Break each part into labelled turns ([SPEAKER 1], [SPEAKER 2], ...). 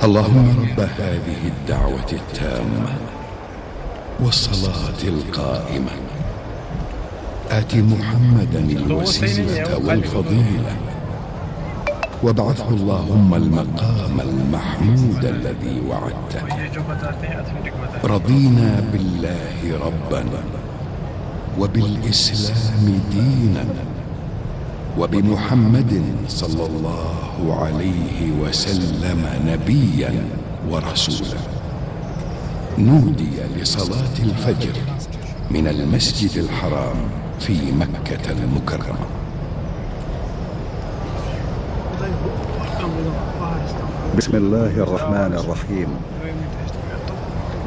[SPEAKER 1] اللهم رب هذه الدعوة التامة والصلاة القائمة آت محمدا الوسيلة والفضيلة وابعثه اللهم المقام المحمود الذي وعدته. رضينا بالله ربا وبالإسلام دينا وبمحمد صلى الله عليه وسلم نبيا ورسولا. نودي لصلاة الفجر من المسجد الحرام في مكة المكرمة.
[SPEAKER 2] بسم الله الرحمن الرحيم،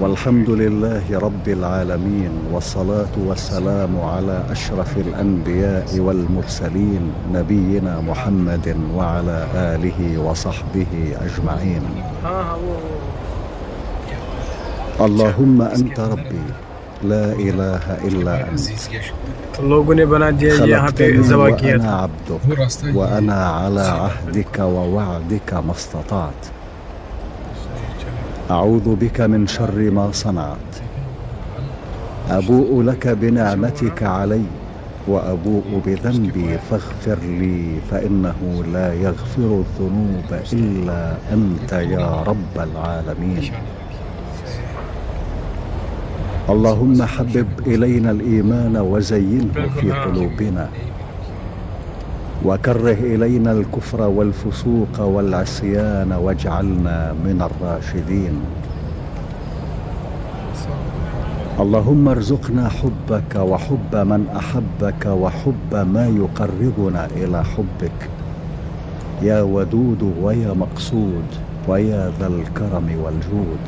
[SPEAKER 2] والحمد لله رب العالمين، والصلاة والسلام على أشرف الأنبياء والمرسلين نبينا محمد وعلى آله وصحبه أجمعين. اللهم أنت ربي لا إله إلا أنت، خلقتني وأنا عبدك وأنا على عهدك ووعدك ما استطعت. أعوذ بك من شر ما صنعت، أبوء لك بنعمتك علي وأبوء بذنبي فاغفر لي، فإنه لا يغفر الذنوب إلا أنت يا رب العالمين. اللهم حبب إلينا الإيمان وزينه في قلوبنا، وكره إلينا الكفر والفسوق والعصيان واجعلنا من الراشدين. اللهم ارزقنا حبك وحب من أحبك وحب ما يقربنا إلى حبك يا ودود ويا مقصود ويا ذا الكرم والجود.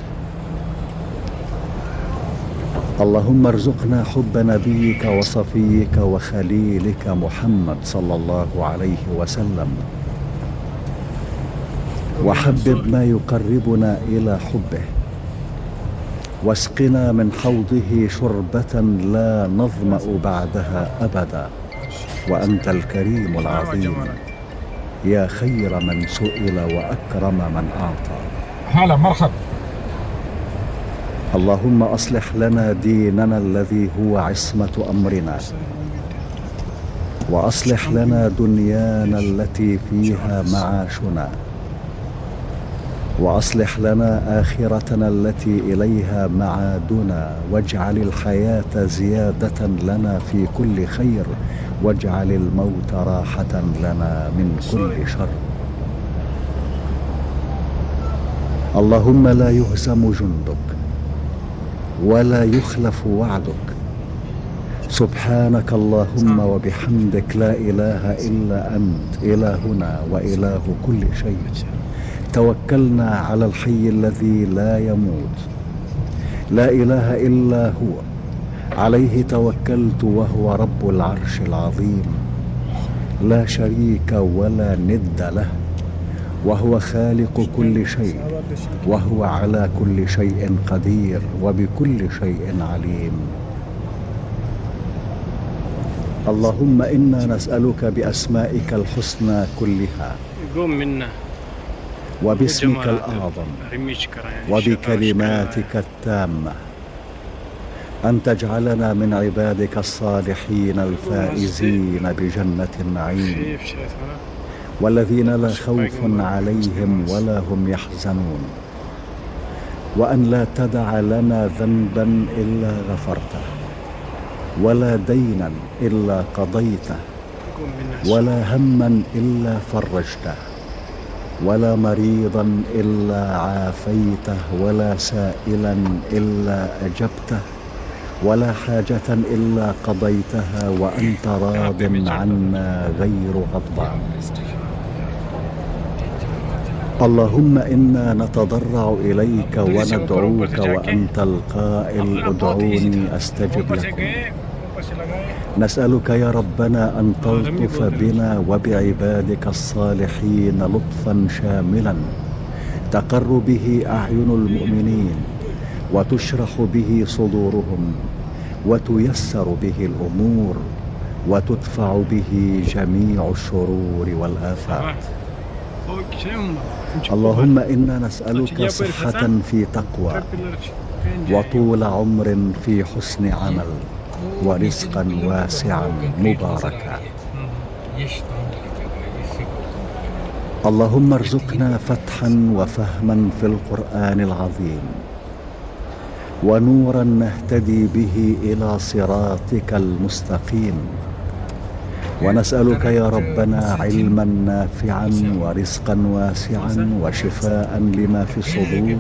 [SPEAKER 2] اللهم ارزقنا حب نبيك وصفيك وخليلك محمد صلى الله عليه وسلم، وحبب ما يقربنا إلى حبه، واسقنا من حوضه شربة لا نظمأ بعدها أبدا، وأنت الكريم العظيم يا خير من سئل وأكرم من أعطى.
[SPEAKER 3] هلا مرحبا.
[SPEAKER 2] اللهم أصلح لنا ديننا الذي هو عصمة أمرنا، وأصلح لنا دنيانا التي فيها معاشنا، وأصلح لنا آخرتنا التي إليها معادنا، واجعل الحياة زيادة لنا في كل خير، واجعل الموت راحة لنا من كل شر. اللهم لا يهزم جندك ولا يخلف وعدك. سبحانك اللهم وبحمدك، لا إله إلا أنت إلهنا وإله كل شيء. توكلنا على الحي الذي لا يموت، لا إله إلا هو، عليه توكلت وهو رب العرش العظيم، لا شريك ولا ند له، وهو خالق كل شيء، وهو على كل شيء قدير وبكل شيء عليم. اللهم إنا نسألك بأسمائك الحسنى كلها وباسمك الأعظم وبكلماتك التامة أن تجعلنا من عبادك الصالحين الفائزين بجنة النعيم، والذين لا خوف عليهم ولا هم يحزنون، وأن لا تدع لنا ذنبا إلا غفرته، ولا دينا إلا قضيته، ولا هما إلا فرجته، ولا مريضا إلا عافيته، ولا سائلا إلا أجبته، ولا حاجة إلا قضيتها وأنت راض عنا غير غضبان. اللهم إنا نتضرع إليك وندعوك وأنت القائل ادعوني أستجب لكم. نسألك يا ربنا أن تلطف بنا وبعبادك الصالحين لطفا شاملا تقر به أعين المؤمنين، وتشرح به صدورهم، وتيسر به الأمور، وتدفع به جميع الشرور والآفات. اللهم إنا نسألك صحة في تقوى، وطول عمر في حسن عمل، ورزقا واسعا مباركا. اللهم ارزقنا فتحا وفهما في القرآن العظيم، ونورا نهتدي به إلى صراطك المستقيم. ونسألك يا ربنا علما نافعا ورزقا واسعا وشفاء لما في الصدور،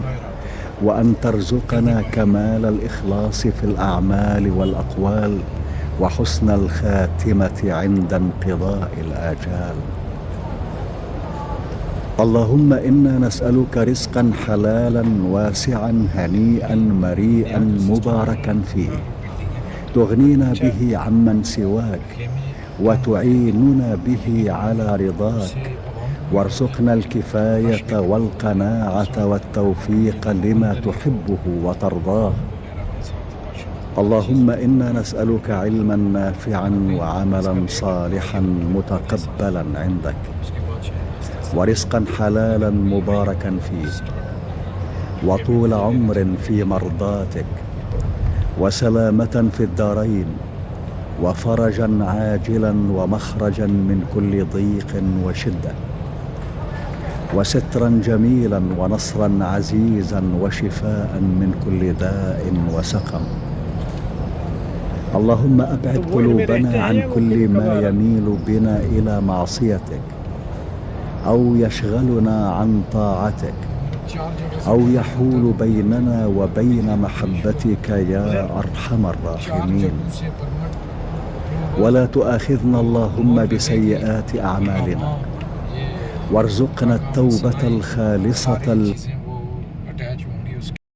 [SPEAKER 2] وأن ترزقنا كمال الإخلاص في الأعمال والأقوال، وحسن الخاتمة عند انقضاء الآجال. اللهم إنا نسألك رزقا حلالا واسعا هنيئا مريئا مباركا فيه، تغنينا به عمن سواك، وتعيننا به على رضاك، وارزقنا الكفاية والقناعة والتوفيق لما تحبه وترضاه. اللهم إنا نسألك علما نافعا وعملا صالحا متقبلا عندك، ورزقا حلالا مباركا فيه، وطول عمر في مرضاتك، وسلامة في الدارين، وفرجا عاجلا ومخرجا من كل ضيق وشدة، وسترا جميلا ونصرا عزيزا وشفاء من كل داء وسقم. اللهم أبعد قلوبنا عن كل ما يميل بنا إلى معصيتك، أو يشغلنا عن طاعتك، أو يحول بيننا وبين محبتك يا أرحم الراحمين. ولا تؤاخذنا اللهم بسيئات أعمالنا، وارزقنا التوبة الخالصة